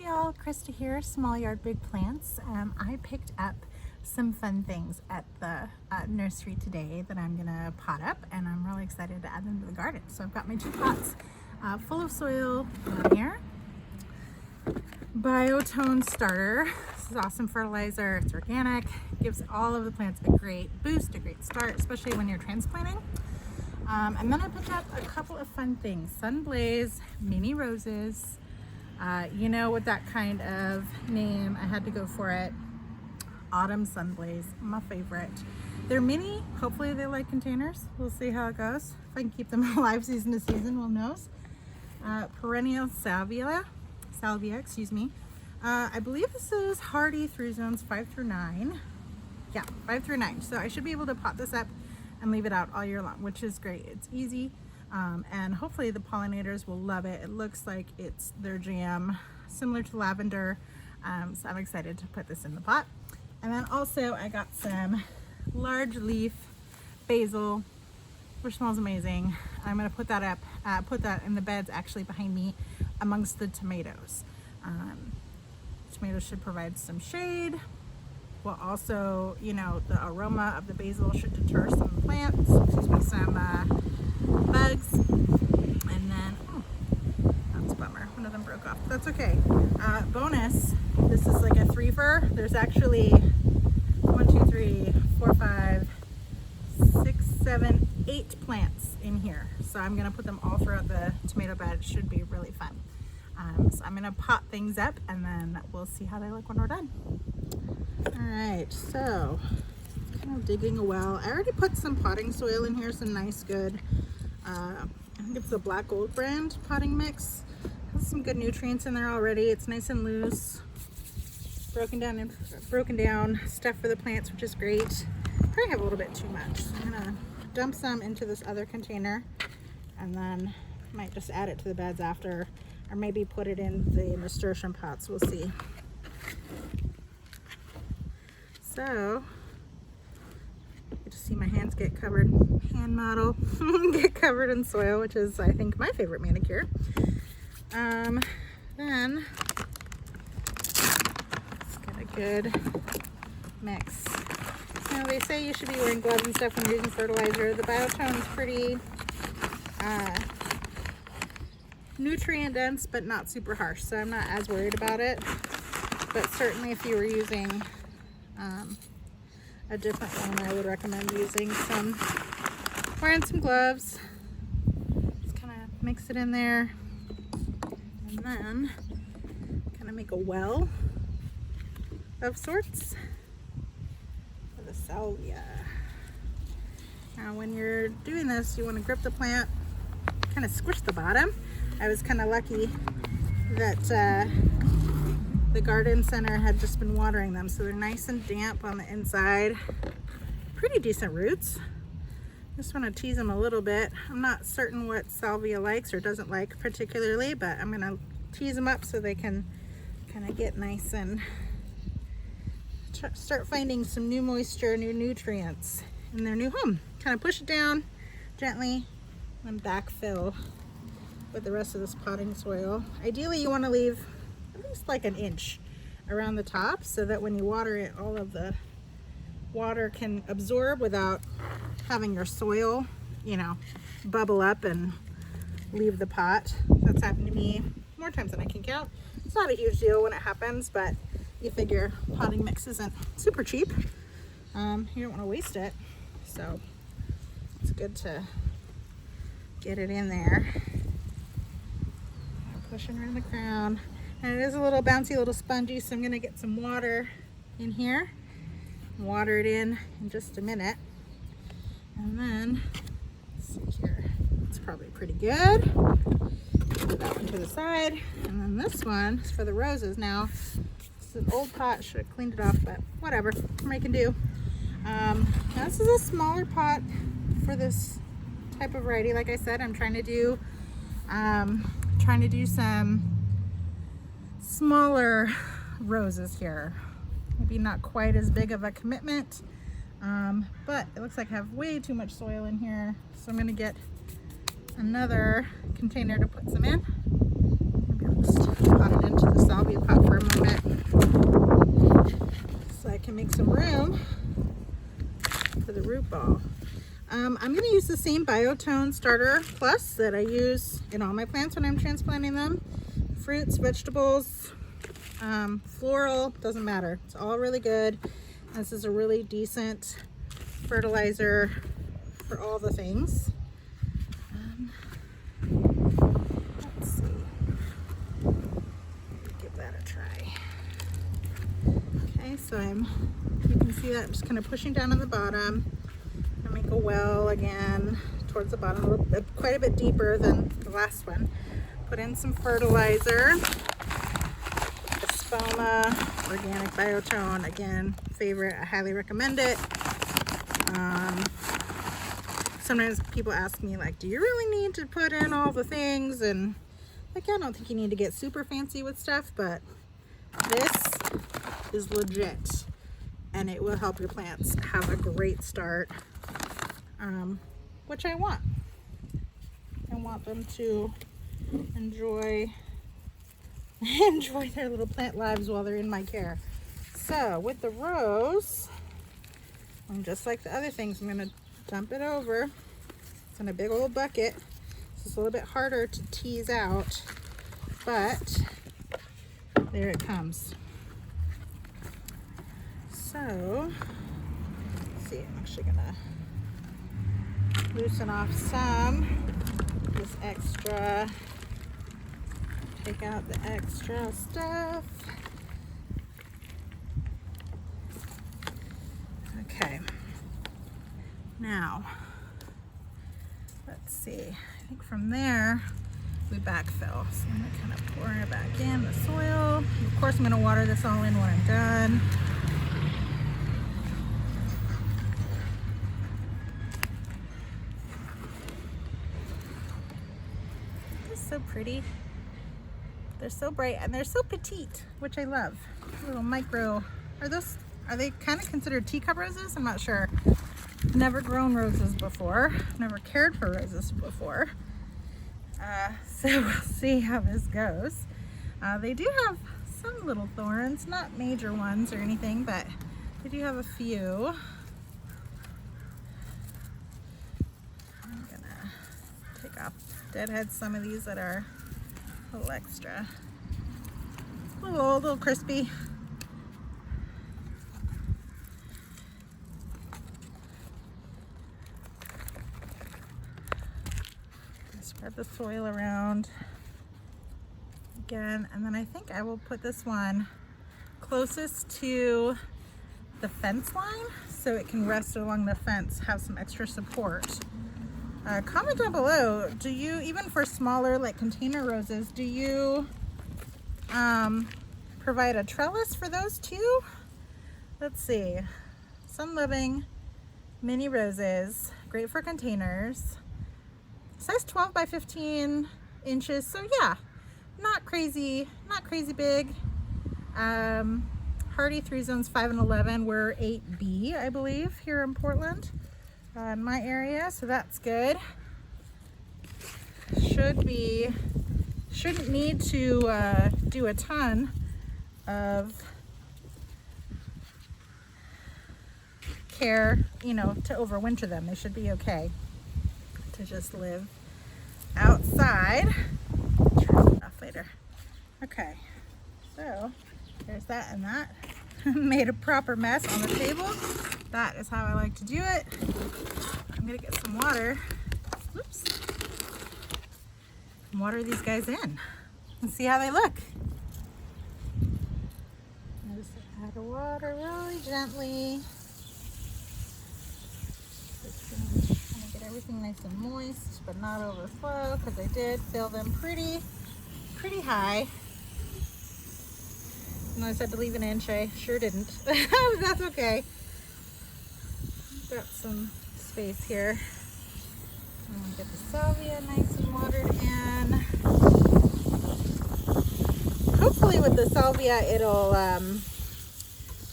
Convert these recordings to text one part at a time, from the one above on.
y'all, Krista here, Small Yard Big Plants. I picked up some fun things at the nursery today that I'm gonna pot up, and I'm really excited to add them to the garden. So I've got my 2 pots full of soil down here. Biotone starter. This is awesome fertilizer. It's organic, gives all of the plants a great boost, a great start, especially when you're transplanting. And then I picked up a couple of fun things. Sunblaze mini roses. You know, with that kind of name, I had to go for it. Autumn Sunblaze, my favorite. They're mini. Hopefully they like containers. We'll see how it goes. If I can keep them alive season to season, we'll know. Perennial salvia, excuse me. I believe this is hardy through zones 5 through 9. Yeah, 5 through 9. So I should be able to pot this up and leave it out all year long, which is great. It's easy. And hopefully the pollinators will love it. It looks like it's their jam, similar to lavender. So I'm excited to put this in the pot. And then also I got some large leaf basil, which smells amazing. I'm gonna put that up, put that in the beds actually behind me amongst the tomatoes. Tomatoes should provide some shade. Well, also, you know, the aroma of the basil should deter some plants, excuse me, some bugs. And then, oh, that's a bummer. One of them broke off. That's okay. Bonus, this is like a three-fer. There's actually 1, 2, 3, 4, 5, 6, 7, 8 plants in here. So I'm gonna put them all throughout the tomato bed. It should be really fun. So I'm gonna pot things up and then we'll see how they look when we're done. All right, so kind of digging a well. I already put some potting soil in here, some nice good, I think it's the Black Gold brand potting mix. Has some good nutrients in there already. It's nice and loose, broken down stuff for the plants, which is great. Probably have a little bit too much. So I'm gonna dump some into this other container and then might just add it to the beds after, or maybe put it in the nasturtium pots. We'll see. So, you get to see my hands get covered, hand model, get covered in soil, which is, I think, my favorite manicure. Then, let's get a good mix. Now, they say you should be wearing gloves and stuff when you're using fertilizer. The Biotone is pretty nutrient dense, but not super harsh, so I'm not as worried about it. But certainly if you were using a different one, I would recommend wearing some gloves. Just kind of mix it in there and then kind of make a well of sorts for the salvia. Now when you're doing this, you want to grip the plant, kind of squish the bottom. I was kind of lucky that the garden center had just been watering them, so they're nice and damp on the inside. Pretty decent roots. Just want to tease them a little bit. I'm not certain what salvia likes or doesn't like particularly, but I'm going to tease them up so they can kind of get nice and start finding some new moisture, new nutrients in their new home. Kind of push it down gently and backfill with the rest of this potting soil. Ideally you want to leave at least like an inch around the top so that when you water it, all of the water can absorb without having your soil, you know, bubble up and leave the pot. That's happened to me more times than I can count. It's not a huge deal when it happens, but you figure potting mix isn't super cheap. You don't want to waste it, so it's good to get it in there. Pushing around the crown. And it is a little bouncy, a little spongy, so I'm going to get some water in here. Water it in just a minute. And then, let's see here. It's probably pretty good. Put that one to the side. And then this one is for the roses now. This is an old pot. Should have cleaned it off, but whatever. I can do. Now this is a smaller pot for this type of variety. Like I said, I'm trying to do some smaller roses here. Maybe not quite as big of a commitment, but it looks like I have way too much soil in here, so I'm going to get another container to put some in. Maybe I'll just pot it into the salvia pot make some room for the root ball. I'm going to use the same Biotone Starter Plus that I use in all my plants when I'm transplanting them. Fruits, vegetables, floral, doesn't matter. It's all really good. This is a really decent fertilizer for all the things. Let's see. Give that a try. Okay, so you can see that I'm just kind of pushing down on the bottom. I'm gonna make a well again towards the bottom, quite a bit deeper than the last one. Put in some fertilizer. Espoma Organic Biotone, again, favorite. I highly recommend it. Sometimes people ask me, like, do you really need to put in all the things? And like, I don't think you need to get super fancy with stuff, but this is legit and it will help your plants have a great start, which I want. I want them to enjoy their little plant lives while they're in my care. So with the rose, and just like the other things, I'm going to dump it over. It's in a big old bucket. It's a little bit harder to tease out, but there it comes. So, let's see, I'm actually going to loosen off some of this extra, take out the extra stuff. Okay, now let's see, I think from there we backfill. So I'm gonna kind of pour it back in the soil. Of course I'm gonna water this all in when I'm done. It's so pretty. They're so bright and they're so petite, which I love. Little micro, are they kind of considered teacup roses? I'm not sure. Never grown roses before. Never cared for roses before. So we'll see how this goes. They do have some little thorns, not major ones or anything, but they do have a few. I'm gonna take off, deadhead some of these that are a little extra. A little crispy. Spread the soil around again, and then I think I will put this one closest to the fence line so it can rest along the fence, have some extra support. Comment down below, do you, even for smaller like container roses, do you provide a trellis for those too? Let's see, Sun Living mini roses, great for containers. Size 12 by 15 inches, so yeah, not crazy big. Hardy 3 zones 5 and 11, we're 8B, I believe, here in Portland, in my area, so that's good. Shouldn't need to do a ton of care, you know, to overwinter them. They should be okay to just live outside. Turn it off later. Okay, so there's that and that. Made a proper mess on the table. That is how I like to do it. I'm gonna get some water. Whoops. And water these guys in and see how they look. Just add the water really gently. Everything nice and moist, but not overflow, because I did fill them pretty high. And I said to leave an inch, I sure didn't. That's okay. Got some space here. I'm gonna get the salvia nice and watered in. Hopefully with the salvia it'll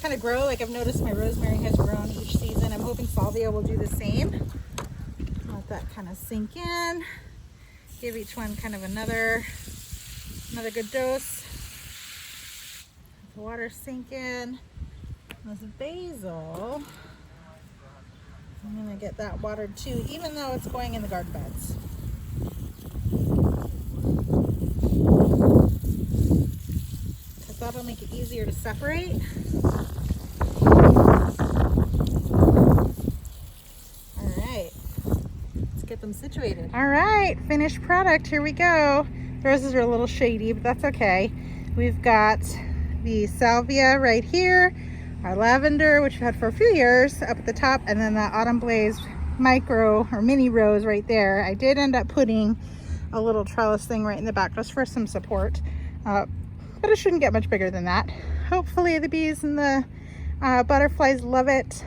kind of grow. Like I've noticed my rosemary has grown each season. I'm hoping salvia will do the same. Let that kind of sink in. Give each one kind of another good dose. Let the water sink in. This basil, I'm gonna get that watered too, even though it's going in the garden beds. Because that'll make it easier to separate. All right, let's get them situated. All right, finished product, here we go. The roses are a little shady, but that's okay. We've got the salvia right here, our lavender, which we've had for a few years, up at the top, and then the autumn blaze micro or mini rose right there. I did end up putting a little trellis thing right in the back just for some support, but it shouldn't get much bigger than that. Hopefully the bees and the butterflies love it.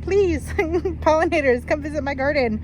Please, pollinators, come visit my garden.